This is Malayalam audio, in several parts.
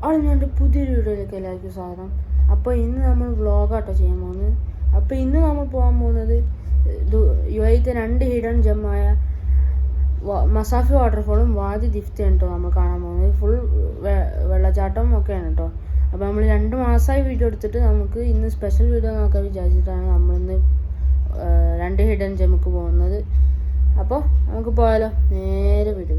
അറിഞ്ഞുകൊണ്ട് പുതിയൊരു വീഡിയോയിലേക്ക് എല്ലാവർക്കും സ്വാഗതം. അപ്പോൾ ഇന്ന് നമ്മൾ വ്ളോഗാട്ടോ ചെയ്യാൻ പോകുന്നത്. അപ്പോൾ ഇന്ന് നമ്മൾ പോകാൻ പോകുന്നത് UAEത്തെ 2 ഹിഡൻ ജെമ്മായ മസാഫി വാട്ടർഫോളും വാദി ദിഫ്തയാണ് കേട്ടോ നമ്മൾ കാണാൻ പോകുന്നത്. ഫുൾ വെള്ളച്ചാട്ടം ഒക്കെയാണ് കേട്ടോ. അപ്പോൾ നമ്മൾ 2 മാസമായി വീഡിയോ എടുത്തിട്ട് നമുക്ക് ഇന്ന് സ്പെഷ്യൽ വീഡിയോ നോക്കാൻ വിചാരിച്ചിട്ടാണ് നമ്മളിന്ന് 2 ഹിഡൻ ജെമ്മുക്ക് പോകുന്നത്. അപ്പോൾ നമുക്ക് പോയാലോ, നേരെ വീഡിയോ.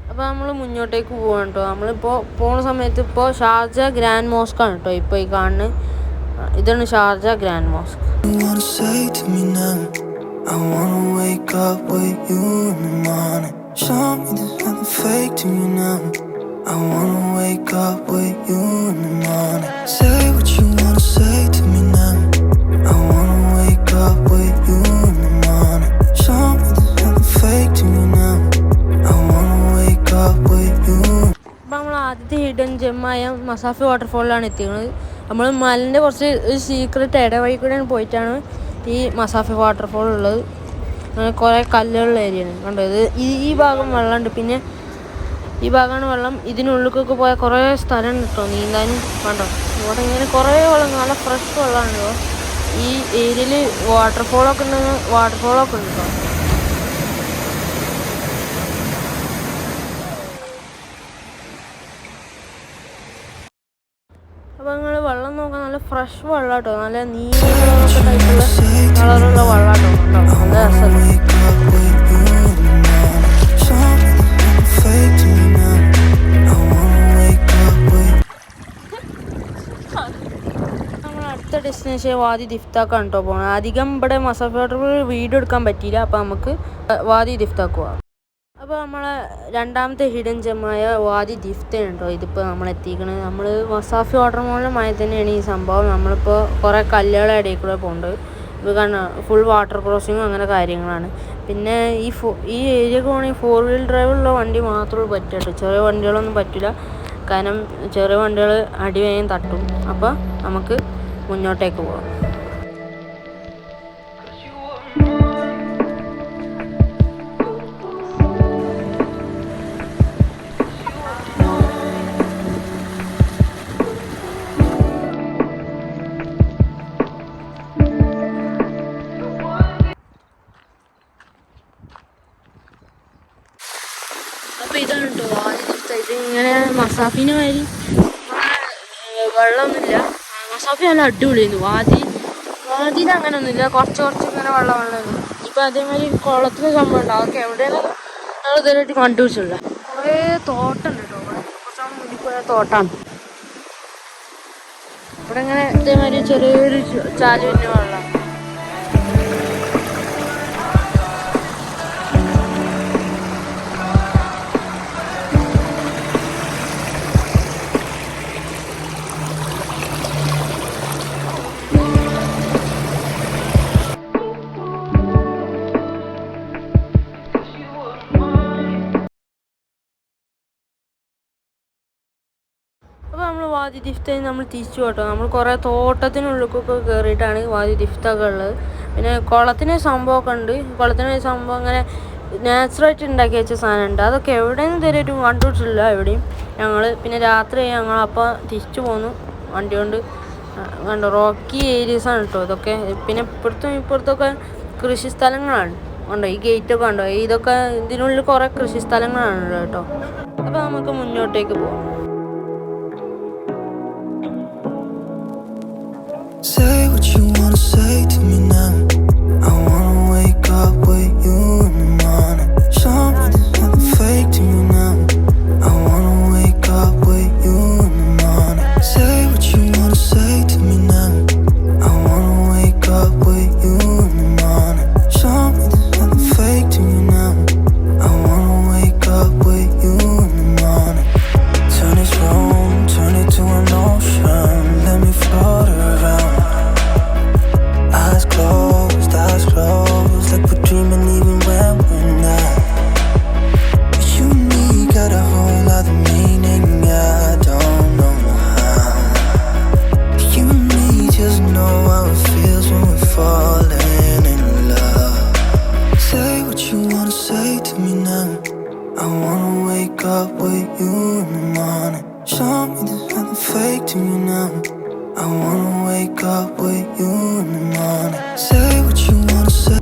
അപ്പോൾ നമ്മൾ മുന്നോട്ടേക്ക് പോവാണ് കേട്ടോ. നമ്മളിപ്പോൾ പോണ സമയത്ത് ഇപ്പോൾ ഷാർജ ഗ്രാൻഡ് മോസ്ക് ആണ് കേട്ടോ ഇപ്പോൾ ഈ കാണുന്നത്. ഇതാണ് Sharjah grand mosque. Show me there's nothing fake to me now. I wanna wake up with you in the morning. Say what you wanna say to me now. I wanna wake up with you in the morning. Show me there's nothing fake to me now. I wanna wake up with you. നമ്മൾ ആദ്യത്തെ ഹിഡൻ ജെമ്മായ മസാഫി വാട്ടർഫോളിലാണ് എത്തിക്കുന്നത്. നമ്മൾ മലിൻ്റെ കുറച്ച് സീക്രട്ട് ഇടവഴി കൂടെയാണ് പോയിട്ടാണ് ഈ മസാഫി വാട്ടർഫോൾ ഉള്ളത്. കുറേ കല്ലുകളുള്ള ഏരിയയാണ് കണ്ടത്. ഈ ഭാഗം വെള്ളമുണ്ട്, പിന്നെ ഈ ഭാഗമാണ് വെള്ളം. ഇതിനുള്ളിലേക്കൊക്കെ പോയാൽ കുറേ സ്ഥലം കിട്ടും നീന്താനും. കണ്ടോ ഇവിടെ ഇങ്ങനെ കുറേ വെള്ളം, നല്ല ഫ്രഷ് വെള്ളമാണല്ലോ. ഈ ഏരിയയിൽ വാട്ടർഫോളൊക്കെ ഉണ്ട് കേട്ടോ. അപ്പോൾ നിങ്ങൾ വെള്ളം നോക്കാൻ നല്ല ഫ്രഷ് വെള്ളം കേട്ടോ, നല്ല നീല ടൈപ്പുള്ള കളറുള്ള വെള്ളം കേട്ടോ. നല്ല രസം. നമ്മൾ അടുത്ത ഡെസ്റ്റിനേഷൻ വാദി ദിഫ്താക്കാണ് കേട്ടോ പോകുന്നത്. അധികം ഇവിടെ മസാഫി വാട്ടർഫോൾ വീഡിയോ എടുക്കാൻ പറ്റിയില്ല, അപ്പോൾ നമുക്ക് വാദി ദിഫ്താക്ക് പോവാം. അപ്പോൾ നമ്മളെ രണ്ടാമത്തെ ഹിഡൻ ജെമ്മായ വാദി ദിഫ്തയാണ് കേട്ടോ ഇതിപ്പോൾ നമ്മൾ എത്തിക്കുന്നത്. നമ്മൾ മസാഫി വാട്ടർഫോളിനുമായി തന്നെയാണ് ഈ സംഭവം. നമ്മളിപ്പോൾ കുറേ കല്ലുകളുടെ ഇടയിൽ കൂടെ പോകുന്നുണ്ട്. ഇത് കാണാം, ഫുൾ വാട്ടർ ക്രോസിങ്ങും അങ്ങനെ കാര്യങ്ങളാണ്. പിന്നെ ഈ ഏരിയക്ക് പോകണമെങ്കിൽ 4 വീൽ ഡ്രൈവുള്ള വണ്ടി മാത്രമേ പറ്റുള്ളൂ. ചെറിയ വണ്ടികളൊന്നും പറ്റില്ല, കാരണം ചെറിയ വണ്ടികൾ അടിവേഗം തട്ടും. അപ്പോൾ നമുക്ക് മുന്നോട്ടേക്ക് പോകാം. അപ്പോൾ ഇതാണ് കേട്ടോ വാദി. ഇതിങ്ങനെ മസാഫിന് വരി വെള്ളമൊന്നുമില്ല. മസാഫി നല്ല അടിപൊളിയായിരുന്നു. വാദിയിൽ അങ്ങനെ ഒന്നുമില്ല, കുറച്ച് ഇങ്ങനെ വെള്ളമുള്ളൂ. ഇപ്പം അതേമാതിരി കുളത്തിന് സംഭവം ഉണ്ട്, അതൊക്കെ എവിടെയാണ് ഞങ്ങൾ ഇതുവരെയായിട്ട് കണ്ടുപിടിച്ചില്ല. കുറേ തോട്ടമുണ്ട് കേട്ടോ ഇവിടെ, കുറച്ചാണ് മുന്നിൽ പോയ തോട്ടമാണ്. ഇവിടെ ഇങ്ങനെ ഇതേമാതിരി ചെറിയൊരു ചാല് പിന്നെ വെള്ളമാണ്. അപ്പോൾ നമ്മൾ വാദി ദിഫ്തയിൽ നമ്മൾ തിരിച്ചു പോട്ടോ. നമ്മൾ കുറേ തോട്ടത്തിനുള്ളിലൊക്കെ കയറിയിട്ടാണ് വാദി ദിഫ്തൊക്കെ ഉള്ളത്. പിന്നെ കുളത്തിന് സംഭവമൊക്കെ ഉണ്ട്. കുളത്തിന് സംഭവം അങ്ങനെ നാച്ചുറലായിട്ട് ഉണ്ടാക്കി വെച്ച സാധനമുണ്ട്. അതൊക്കെ എവിടെയും ഇതുവരെയായിട്ടും കണ്ടുപിടിച്ചില്ല എവിടെയും. പിന്നെ രാത്രി ഞങ്ങളപ്പോൾ തിരിച്ചു പോന്നു വണ്ടി കൊണ്ട്. കണ്ടോ റോക്കി ഏരിയസാണ് കേട്ടോ ഇതൊക്കെ. പിന്നെ ഇപ്പുറത്തൊക്കെ കൃഷി സ്ഥലങ്ങളാണ്. കണ്ടോ ഈ ഗേറ്റൊക്കെ ഉണ്ടോ, ഇതൊക്കെ ഇതിനുള്ളിൽ കുറേ കൃഷി സ്ഥലങ്ങളാണല്ലോ കേട്ടോ. അപ്പോൾ നമുക്ക് മുന്നോട്ടേക്ക് പോകാം. Say what you wanna say to me now. I wanna wake up with you in the morning. Show me there's nothing fake to me now. I wanna wake up with you in the morning. Say what you wanna say to me now. I wanna wake up with you in the morning. Show me there's nothing fake to me now. I wanna wake up with you in the morning. Turn this room, turn it to an ocean. Let me float around. Eyes closed. wake up with you in the morning. Say what you wanna say.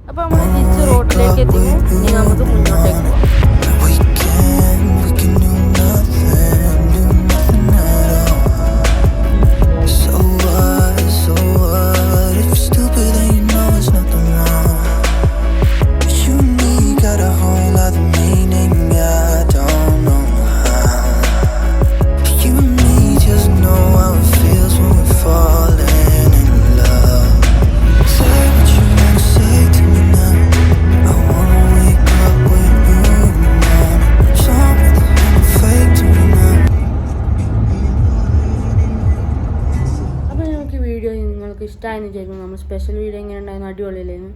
അപ്പോൾ നമ്മൾ തിരിച്ച് റോഡിലേക്ക് എത്തിക്കും. ഇനി നമുക്ക് മുന്നോട്ടേക്ക് പോകാം. We can do nothing at all. So what, if you're stupid then you know it's nothing wrong. You and me got a whole other meaning, I don't know how. You and me just know how it feels when we're falling in love. Say what you wanna say to me now. I wanna wake up with you in the morning. Show me that I'm fake to me now. അപ്പോൾ നമുക്ക് ഈ വീഡിയോ നിങ്ങൾക്ക് ഇഷ്ടമായെന്ന് വിചാരിക്കുന്നു. നമ്മൾ സ്പെഷ്യൽ വീഡിയോ എങ്ങനെ ഉണ്ടായിരുന്നു, അടിപൊളിയല്ലായിരുന്നു.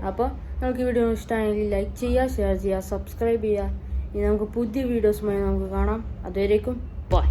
അപ്പോൾ നിങ്ങൾക്ക് ഈ വീഡിയോ ഇഷ്ടമായെങ്കിൽ ലൈക്ക് ചെയ്യുക, ഷെയർ ചെയ്യുക, സബ്സ്ക്രൈബ് ചെയ്യുക. ഇനി നമുക്ക് പുതിയ വീഡിയോസുമായി നമുക്ക് കാണാം. അതുവരേക്കും ബൈ.